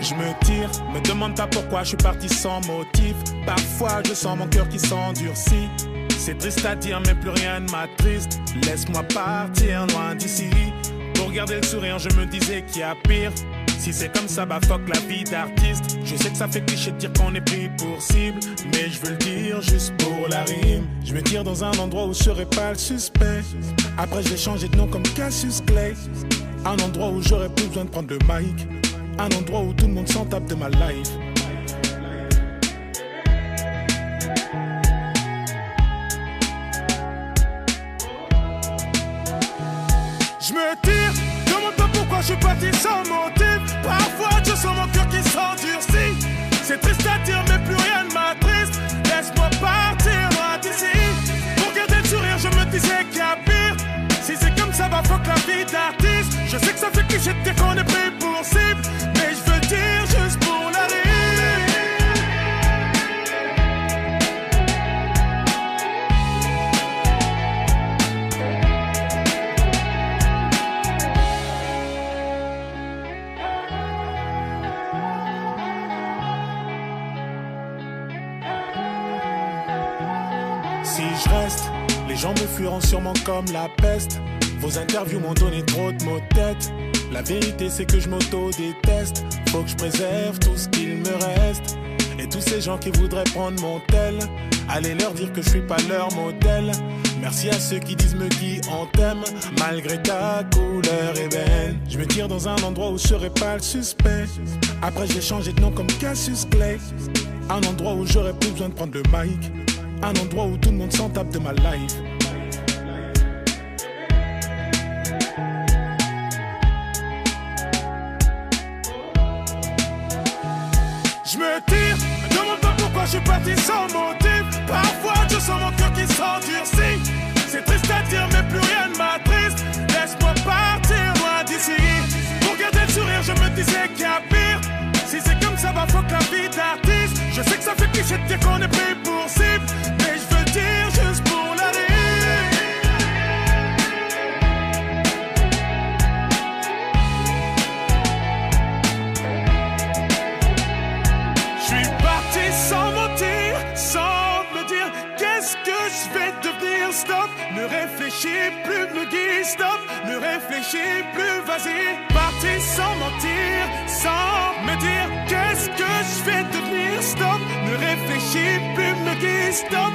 Je me tire, me demande pas pourquoi je suis parti sans motif. Parfois je sens mon cœur qui s'endurcit. C'est triste à dire mais plus rien ne m'attriste. Laisse-moi partir loin d'ici. Pour garder le sourire je me disais qu'il y a pire. Si c'est comme ça, bah fuck la vie d'artiste. Je sais que ça fait cliché de dire qu'on est pris pour cible, mais je veux le dire juste pour la rime. Je me tire dans un endroit où je serai pas le suspect. Après je vais changer de nom comme Cassius Clay. Un endroit où j'aurais plus besoin de prendre le mic. Un endroit où tout le monde s'en tape de ma life. Je me tire, demande pas pourquoi je suis parti sans motif. Parfois je sens mon cœur qui s'endurcit. C'est triste à dire mais plus rien ne m'attriste. Laisse-moi partir loin d'ici. Pour garder le sourire je me disais qu'il y a pire. Si c'est comme ça va fuck la vie d'artiste. Je sais que ça fait cliché de dire qu'on est pris pour cible, mais je veux le dire juste pour la rime. Si je reste, les gens me fuiront sûrement comme la peste. Vos interviews m'ont donné trop de mots de tête. La vérité c'est que je m'auto-déteste. Faut que je préserve tout ce qu'il me reste. Et tous ces gens qui voudraient prendre mon tel, allez leur dire que je suis pas leur modèle. Merci à ceux qui disent me qui on t'aime, malgré ta couleur ébène. Je me tire dans un endroit où je serai pas le suspect. Après j'ai changé de nom comme Cassius Clay. Un endroit où j'aurais plus besoin de prendre le mic. Un endroit où tout le monde s'en tape de ma life. Je me tire, me demande pas pourquoi je suis parti sans motif. Parfois je sens mon cœur qui s'endurcit. C'est triste à dire mais plus rien ne m'attriste. Laisse-moi partir loin d'ici. Pour garder le sourire je me disais qu'il y a pire. Si c'est comme ça va fuck la vie d'artiste. Je sais que ça fait cliché de dire qu'on est pris pour cible, mais je veux le dire juste pour la rime. Sans mentir, sans me dire qu'est-ce que je vais devenir. Stop, ne réfléchis plus, me guide. Stop, ne réfléchis plus, vas-y. Parti sans mentir, sans me dire qu'est-ce que je vais devenir. Stop, ne réfléchis plus, me guide. Stop.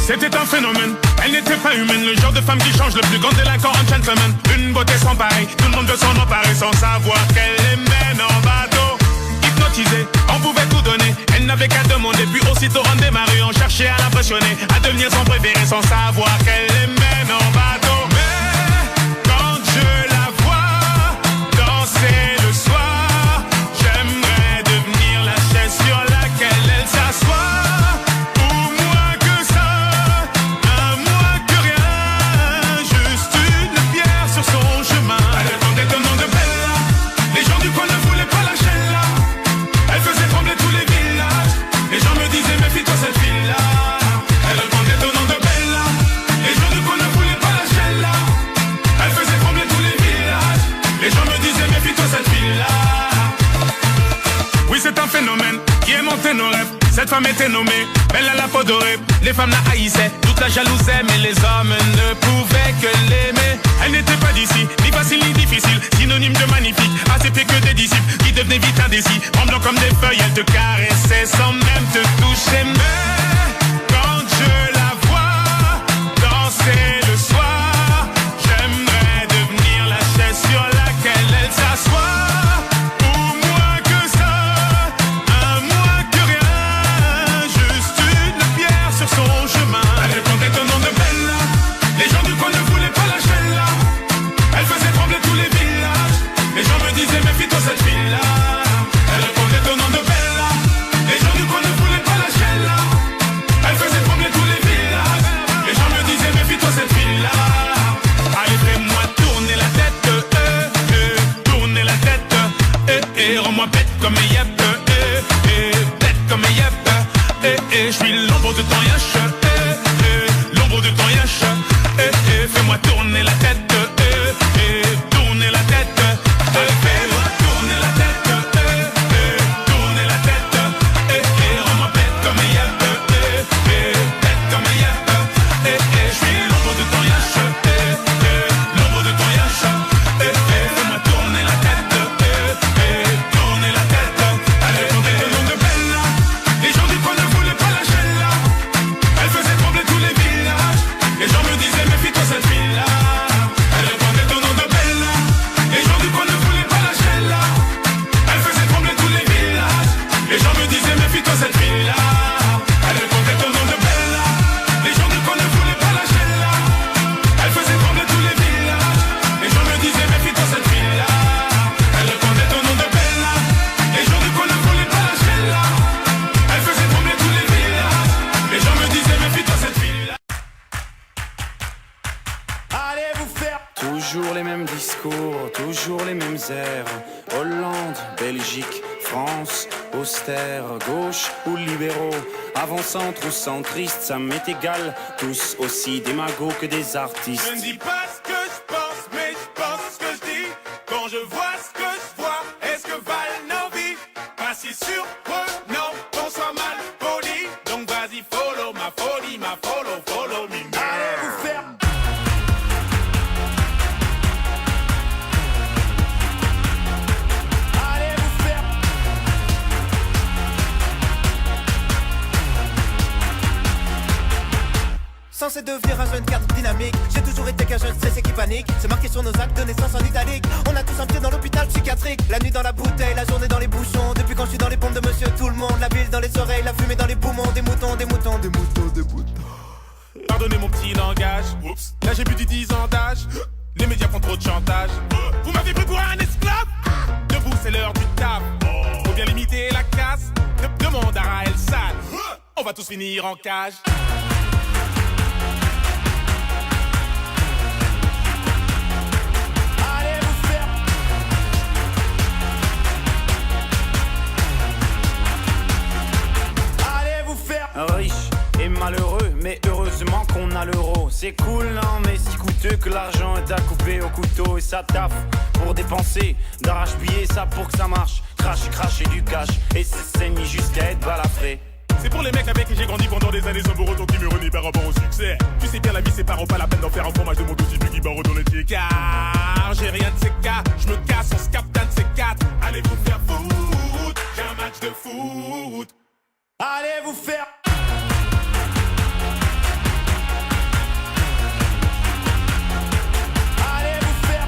C'était un phénomène, elle n'était pas humaine. Le genre de femme qui change le plus grand délinquant en gentleman. Une beauté sans pareil, tout le monde veut s'en emparer sans savoir qu'elle les mène en bateau. Hypnotisée, on pouvait tout donner. Elle n'avait qu'à demander, puis aussitôt on démarrer. On cherchait à l'impressionner, à devenir son préféré sans savoir qu'elle les mène en bateau. Mais quand je la vois danser le soir, j'aimerais devenir la chaise sur laquelle elle s'assoit. Cette femme était nommée belle à la peau dorée. Les femmes la haïssaient, toute la jalousaient, mais les hommes ne pouvaient que l'aimer. Elle n'était pas d'ici, ni facile ni difficile, synonyme de magnifique, à ses pieds que des disciples qui devenaient vite indécis. Tremblant comme des feuilles, elle te caressait sans même te toucher. Mais quand je la vois danser le soir, j'aimerais devenir la chaise sur laquelle elle s'assoit. Son chemin. Elle répondait au nom de Bella. Les gens du coin ne voulaient pas lâcher là. les mêmes discours, toujours les mêmes airs. Hollande, Belgique, France, austère, gauche ou libéraux, avant-centre ou centriste, ça m'est égal, tous aussi démagos que des artistes. Je ne dis pas ce que je pense, mais je pense ce que je dis. Quand je vois ce que je vois, est-ce que valent nos vies? Pas si surprenant qu'on soit mal poli. Donc vas-y, follow ma folie, ma follow me. Allez vous faire. Allez vous faire. Censé devenir un jeune cadre dynamique, j'ai toujours été qu'un jeune stressé qui panique. C'est marqué sur nos actes de naissance en italique. On a tous un pied dans l'hôpital psychiatrique. La nuit dans la bouteille, la journée dans les bouchons. Depuis quand je suis dans les pompes de monsieur tout le monde. La ville dans les oreilles, la fumée dans les poumons. Des moutons, des moutons, des moutons, des moutons. Pardonnez mon petit langage. Oups. Là j'ai plus de 10 ans d'âge. Les médias font trop de chantage. Vous m'avez pris pour un esclave. Debout c'est l'heure du taf. Faut bien limiter la casse. Demande à Raël San. On va tous finir en cage. Allez vous faire. Allez vous faire. Riche et malheureux, mais heureusement qu'on a l'euro. C'est cool, non, mais si coûteux que l'argent est à couper au couteau. Et ça taffe pour dépenser, d'arrache-billets, ça pour que ça marche. Cracher du cash, et c'est saigné jusqu'à être balafré. C'est pour les mecs avec qui j'ai grandi pendant des années sans pour autant qui me renient par rapport au succès. Tu sais bien la vie c'est pas la peine d'en faire un fromage de mon tout type qui va retourner de car j'ai rien de ces cas, je me casse, on se capte d'un de ces quatre. Allez vous faire foutre, j'ai un match de foot. Allez vous faire. Allez vous faire.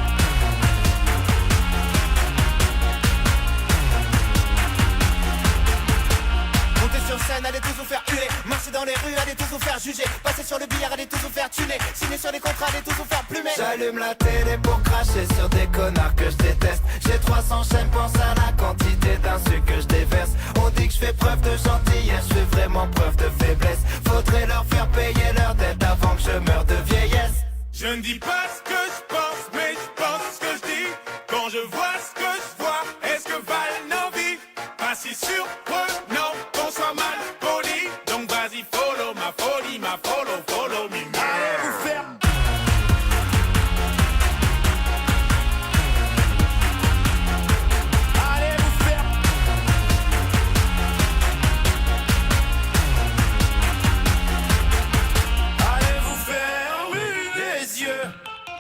Monter sur scène, allez tous vous faire huer. Marcher dans les rues, allez tous vous faire juger. Passer sur le billard, allez tous vous faire tuner. Signer sur les contrats, allez tous vous faire plumer. J'allume la télé pour cracher sur des connards que je déteste. J'ai 300 chaînes, pense à la quantité d'insultes que je déverse. On dit que je fais preuve de gentillesse, je fais vraiment preuve de faiblesse. Faudrait leur faire payer leur dette avant que je meure de vieillesse. Je ne dis pas ce que je pense, mais je pense ce que je dis. Quand je vois ce que je vois, est-ce que valent nos vies? Pas si surprenant qu'on soit mal poli. Donc vas-y, follow ma folie, ma follow me. Allez vous faire. Allez vous faire. Allez vous fermer les yeux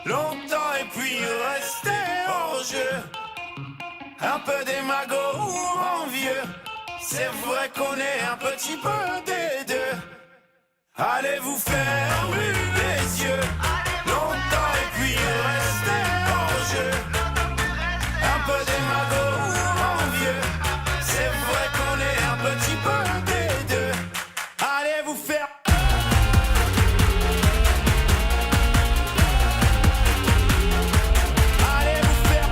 longtemps et puis rester hors jeu. Un peu démago ou envieux, c'est vrai qu'on est un petit peu des deux. Allez vous fermer les yeux longtemps et puis rester hors jeu. Un peu démago ou envieux, c'est vrai qu'on est un petit peu des deux. Allez vous faire. Allez vous faire.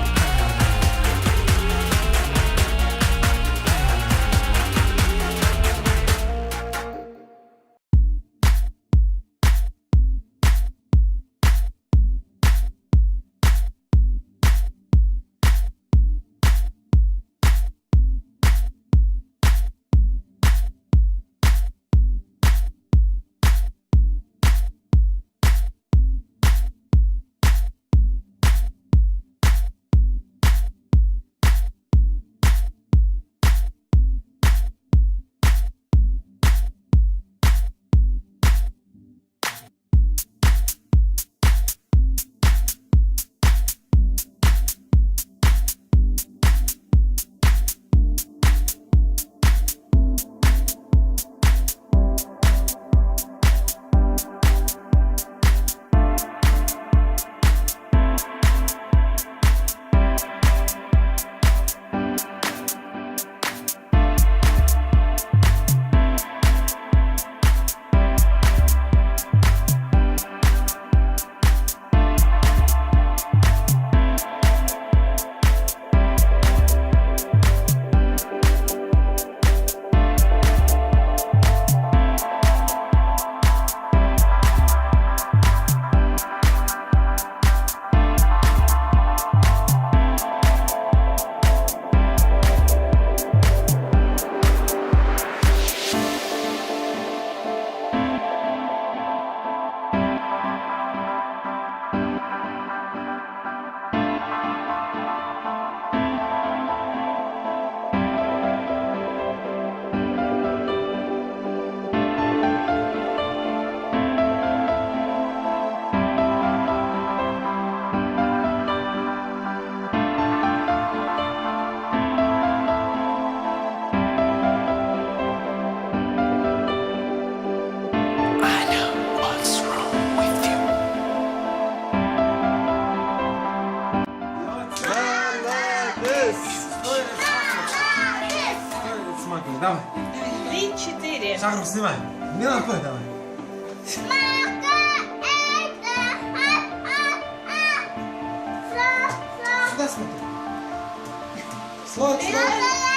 Смотри, давай. 3-4. Шагров, снимай. Не напой, давай. Сюда смотри. Слот, слот.